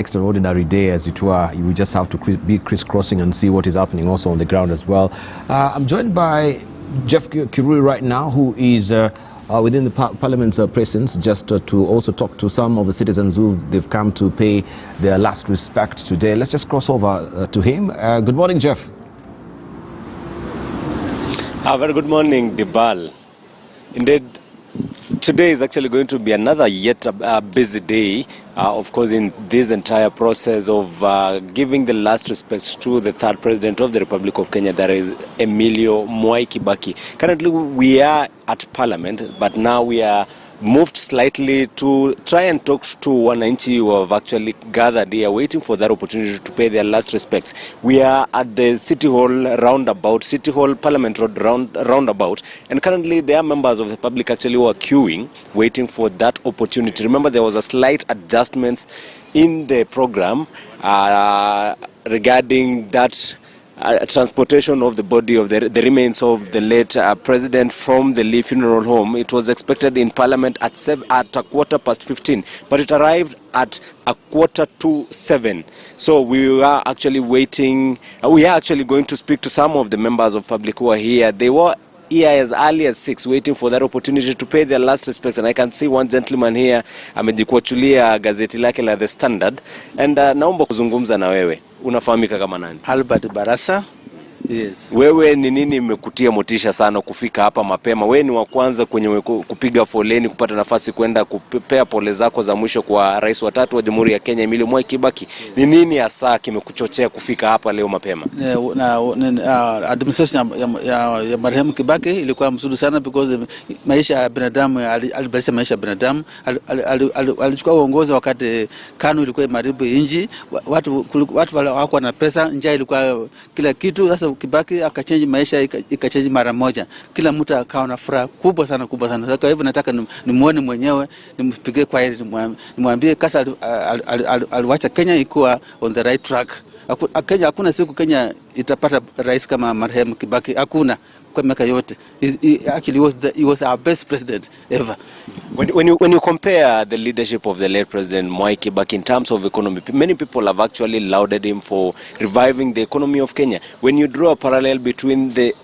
extraordinary day, as it were. You just have to be crisscrossing and see what is happening also on the ground as well. I'm joined by Jeff Kirui right now, who is within the Parliament's presence, just to also talk to some of the citizens they've come to pay their last respect today. Let's just cross over to him. Good morning, Jeff. Very good morning, Dibal. Indeed, today is actually going to be another yet busy day, of course, in this entire process of giving the last respects to the third president of the Republic of Kenya, that is Emilio Mwai Kibaki. Currently, we are at Parliament, but now we are moved slightly to try and talk to wananchi who have actually gathered here, waiting for that opportunity to pay their last respects. We are at the City Hall roundabout, City Hall Parliament Road roundabout, and currently there are members of the public actually who are queuing, waiting for that opportunity. Remember, there was a slight adjustment in the program regarding that transportation of the body of the remains of the late president from the Lee Funeral Home. It was expected in Parliament at 15:15, but it arrived at 7:15. So we are actually waiting. We are actually going to speak to some of the members of public who are here. They were here as early as 6, waiting for that opportunity to pay their last respects. And I can see one gentleman here amejikuachulia gazeti lake la The Standard. And naomba kuzungumza na wewe. Unafahamika kama nani? Albert Barasa. Yes. Wewe ni nini imekutia motisha sana kufika hapa mapema? Wewe ni wa kwanza kwenye kupiga foleni kupata nafasi kwenda kupea pole zako za mwisho kwa rais wa tatu wa Jamhuri ya Kenya Emilio Mwai Kibaki. Ni nini hasa kimekuchochea kufika hapa leo mapema? Administration ya marehemu Kibaki ilikuwa mzuri sana, because maisha ya binadamu, alibadilisha maisha ya binadamu. Alichukua uongozi wakati KANU ilikuwa imaribu inji, watu hawakuwa na pesa, njaa ilikuwa kila kitu. Sasa Kibaki akachange maisha, ikachange mara moja, kila mtu akawa na furaha kubwa sana. Kwa hivyo nataka nimuone mwenyewe, nimpigie kwa hili, nimwambie kasa aliwacha Kenya ikuwa on the right track. Kenya, hakuna siku Kenya itapata rais kama marehemu Kibaki, hakuna kwa miaka yote. Actually he was our best president ever. When you compare the leadership of the late President Mwai Kibaki in terms of economy, many people have actually lauded him for reviving the economy of Kenya. When you draw a parallel between the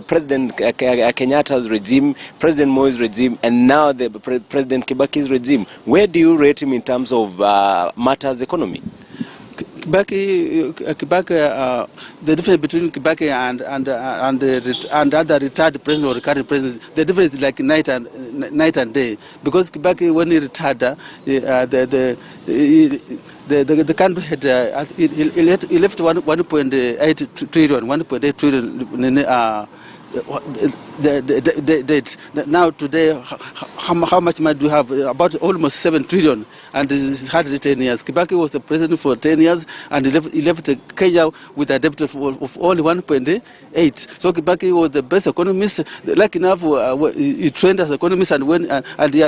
President Kenyatta's regime, President Moi's regime, and now the President Kibaki's regime, where do you rate him in terms of matters economy? Kibaki, the difference between Kibaki and other retired presidents or current presidents, the difference is like night and day. Because Kibaki, when he retired, the country had he left 1.8 trillion. Now today, how much money do you have? About almost 7 trillion, and this is hardly 10 years. Kibaki was the president for 10 years, and he left Kenya with a debt of only 1.8. So Kibaki was the best economist. Like enough, he trained as an economist, and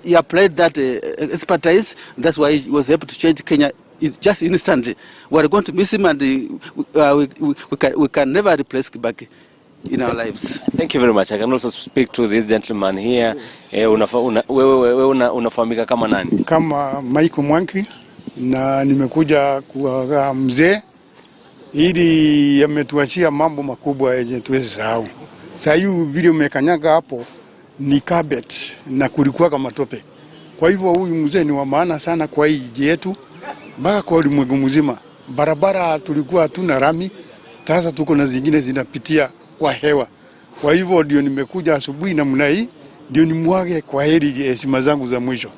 he applied that expertise. That's why he was able to change Kenya just instantly. We are going to miss him, and we can never replace Kibaki in our lives. Thank you very much. I can also speak to this gentleman here. Unafahamika kama nani? Kama Michael Mwanki, na nimekuja kwa mzee ili yametuachia mambo makubwa yenye tuweze sahau. Sasa hiyo video umekanyaga hapo ni carpet na kulikuwa kama tope. Kwa hivyo huyu mzee ni wa maana sana kwa hii yetu, mpaka kwa ulimwengu mzima. Barabara tulikuwa hatuna rami, sasa tuko na zingine zinapitia kwa hewa. Kwa hivyo ndio nimekuja asubuhi namna hii, ndio nimwage kwa heri heshima zangu za mwisho.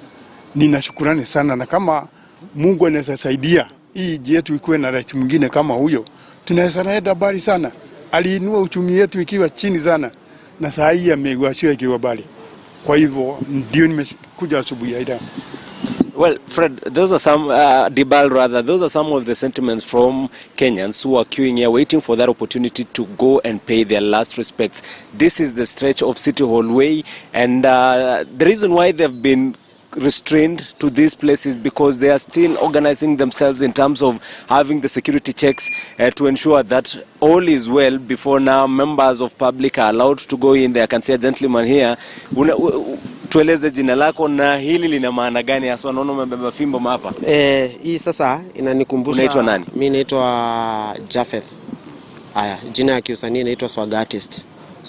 Ninashukurani sana, na kama Mungu anaweza saidia hii yetu ikuwe na rais mwingine kama huyo, tunaweza naenda habari sana. Aliinua uchumi wetu ikiwa chini sana, na saa hii amewashia ikiwa bali. Kwa hivyo ndio nimekuja asubuhi aida. Well, Fred, those are some, Dibal rather, those are some of the sentiments from Kenyans who are queuing here, waiting for that opportunity to go and pay their last respects. This is the stretch of City Hall Way, and the reason why they've been restrained to these places because they are still organizing themselves in terms of having the security checks to ensure that all is well before now members of public are allowed to go in there. I can see a gentleman here. tueleze jina lako na hili lina maana gani hasa? Naona umebeba fimbo hapa. Hii sasa inanikumbusha. Unaitwa nani? Mimi naitwa Jafeth. Haya, jina ya kiusanii naitwa Swag Artist.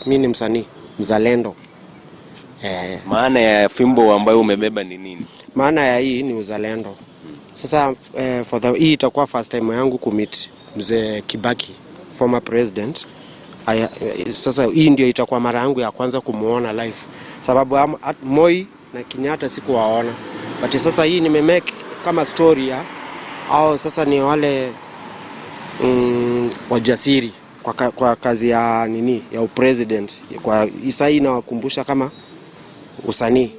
Mimi ni msanii mzalendo. Maana ya fimbo ambayo umebeba ni nini? Maana ya hii ni uzalendo. Sasa hii itakuwa first time yangu kumit mzee Kibaki, former president. Sasa hii ndio itakuwa mara yangu ya kwanza kumuona live. Sababu Moi na Kenyatta sikuwaona. But sasa hii nimemake kama story ya au sasa ni wale wajasiri kwa kazi ya nini ya upresident. Kwa isa hii inawakumbusha kama usanii.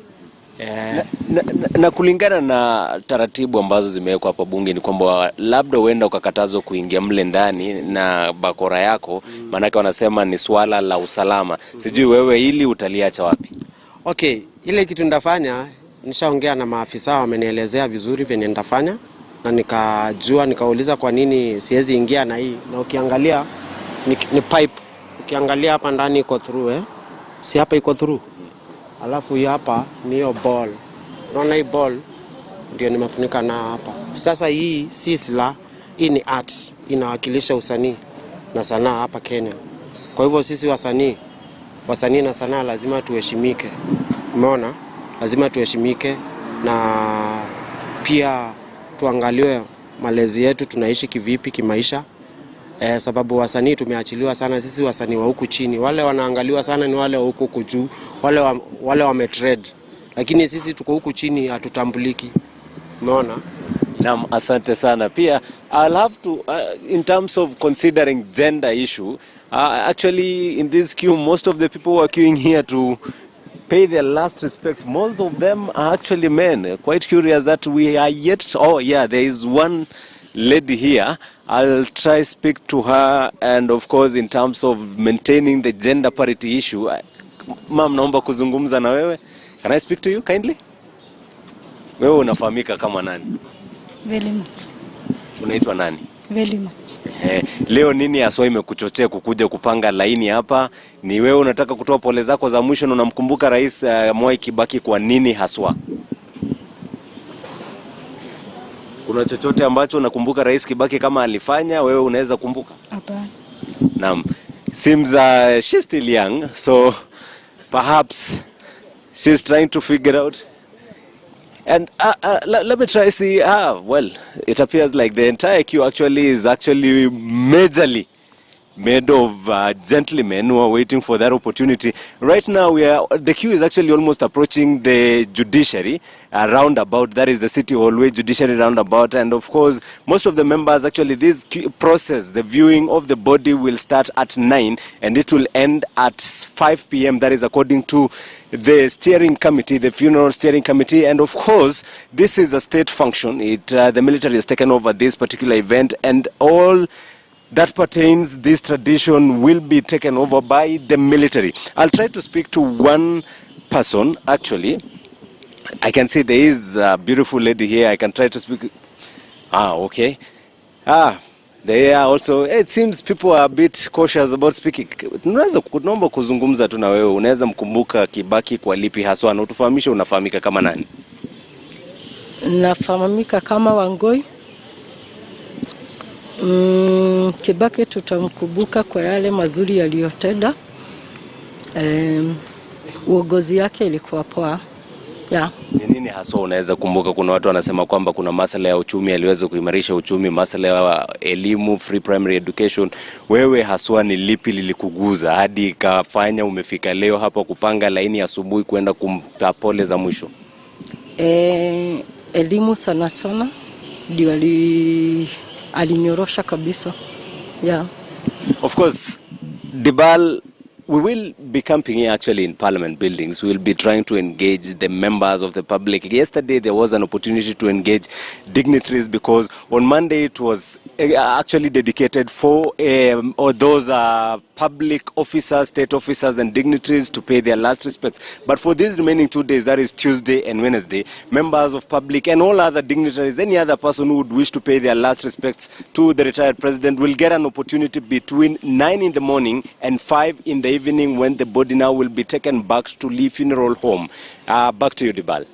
Na kulingana na taratibu ambazo zimewekwa hapa bunge ni kwamba labda uenda ukakatazwa kuingia mle ndani na bakora yako, maanake wanasema ni swala la usalama. Sijui wewe hili utaliacha wapi? Okay, ile kitu ndafanya nishaongea na maafisa, wamenielezea vizuri venye ndafanya na nikauliza kwa nini siwezi ingia na hii. Na ukiangalia ni pipe. Ukiangalia hapa ndani iko through Si hapa iko through. Alafu hii hapa ni hiyo ball. Unaona hii ball ndio nimefunika na hapa. Sasa hii si silaha, hii ni art, inawakilisha usanii na sanaa hapa Kenya. Kwa hivyo sisi wasanii na sanaa lazima tuheshimike. Umeona? Lazima tuheshimike na pia tuangaliwe malezi yetu, tunaishi kivipi kimaisha. Sababu wasanii tumeachiliwa sana, sisi wasanii wa huku chini. Wale wanaangaliwa sana ni wale wa huku juu, wale wametrade. Lakini sisi tuko huku chini hatutambuliki. Umeona? Naam, asante sana. Pia I'll have to in terms of considering gender issue, actually in this queue most of the people who are queuing here to pay their last respects, most of them are actually men. Quite curious that we are yet, there is one lady here. I'll try speak to her, and of course in terms of maintaining the gender parity issue. Ma'am, naomba kuzungumza na wewe. Can I speak to you kindly? Wewe unafahamika kama nani? Velima. Unaitwa nani? Velima. Leo nini haswa imekuchochea kukuja kupanga laini hapa? Ni wewe unataka kutoa pole zako za mwisho na unamkumbuka Rais Mwai Kibaki kwa nini haswa? Kuna chochote ambacho unakumbuka Rais Kibaki kama alifanya wewe unaweza kumbuka? Hapana. Naam. Seems she's still young, so perhaps she's trying to figure out. And let me try see. Well, it appears like the entire queue is actually majorly made of gentlemen who are waiting for that opportunity. Right now, the queue is actually almost approaching the judiciary roundabout. That is the City Hallway judiciary roundabout. And of course, most of the members, actually, this process, the viewing of the body will start at 9 and it will end at 5 p.m. That is according to the steering committee, the funeral steering committee. And of course, this is a state function. The military has taken over this particular event, and all that pertains this tradition will be taken over by the military. I'll try to speak to one person. Actually, I can see there is a beautiful lady here. I can try to speak. Okay. They are also, it seems people are a bit cautious about speaking. Unaweza kunomba kuzungumza tu na wewe. Unaweza mkumbuka Kibaki kwa lipi haswa, na utufahamishe unafahamika kama nani? Nafahamika kama Wangoi. Kibaki tutamkumbuka kwa yale mazuri aliyotenda. Uongozi yake ilikuwa poa. Ni nini haswa unaweza kumbuka? Kuna watu wanasema kwamba kuna masuala ya uchumi, aliweza kuimarisha uchumi, masuala ya elimu, free primary education. Wewe haswa ni lipi lilikuguza hadi kafanya umefika leo hapa kupanga laini asubuhi kwenda kumpa pole za mwisho? Elimu sana sana ndio alinyorosha kabisa. Of course, Dibal, we will be camping here actually in Parliament buildings. We will be trying to engage the members of the public. Yesterday there was an opportunity to engage dignitaries because on Monday it was actually dedicated for those public officers, state officers and dignitaries to pay their last respects. But for these remaining 2 days, that is Tuesday and Wednesday, members of public and all other dignitaries, any other person who would wish to pay their last respects to the retired president will get an opportunity between 9 in the morning and 5 in the evening when the body now will be taken back to Lee Funeral Home. Back to you, Dibal.